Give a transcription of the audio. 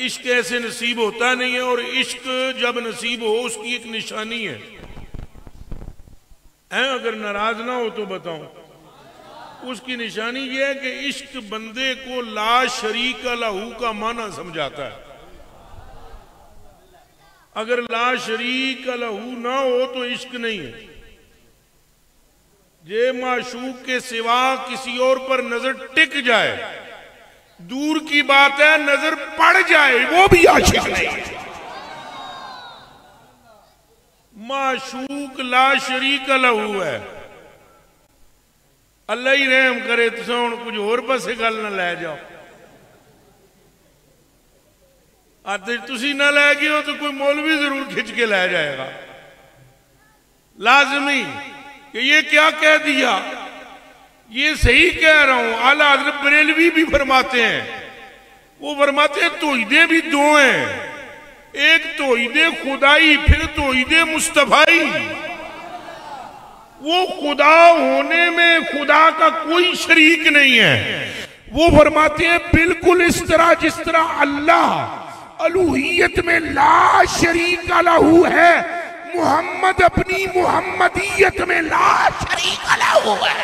इश्क ऐसे नसीब होता नहीं है, और इश्क जब नसीब हो उसकी एक निशानी है। अगर नाराज ना हो तो बताऊं, उसकी निशानी यह है कि इश्क बंदे को ला शरीक लहू का माना समझाता है। अगर ला शरीक लहू ना हो तो इश्क नहीं है। जे माशूक के सिवा किसी और पर नजर टिक जाए, दूर की बात है नजर पड़ जाए, वो भी आशिक नहीं है। माशूक ला शरीक लहू है। अल्लाह ही रहम करे, तुम हुण कुछ होर पासे गल ना लै जाओ। आते तुसी ना लै गए हो तो कोई मौलवी जरूर खिंच के लै जाएगा, लाजमी, कि ये क्या कह दिया, ये सही कह रहा हूं। आला हज़रत बरेलवी भी फरमाते हैं, वो फरमाते हैं तौहीदे भी दो हैं, एक तौहीदे खुदाई, फिर तौहीदे मुस्तफाई। वो खुदा होने में खुदा का कोई शरीक नहीं है। वो फरमाते हैं बिल्कुल इस तरह जिस तरह अल्लाह अलूहियत में ला शरीक लहू है, मोहम्मद अपनी मोहम्मदियत में ला शरीक लहू है।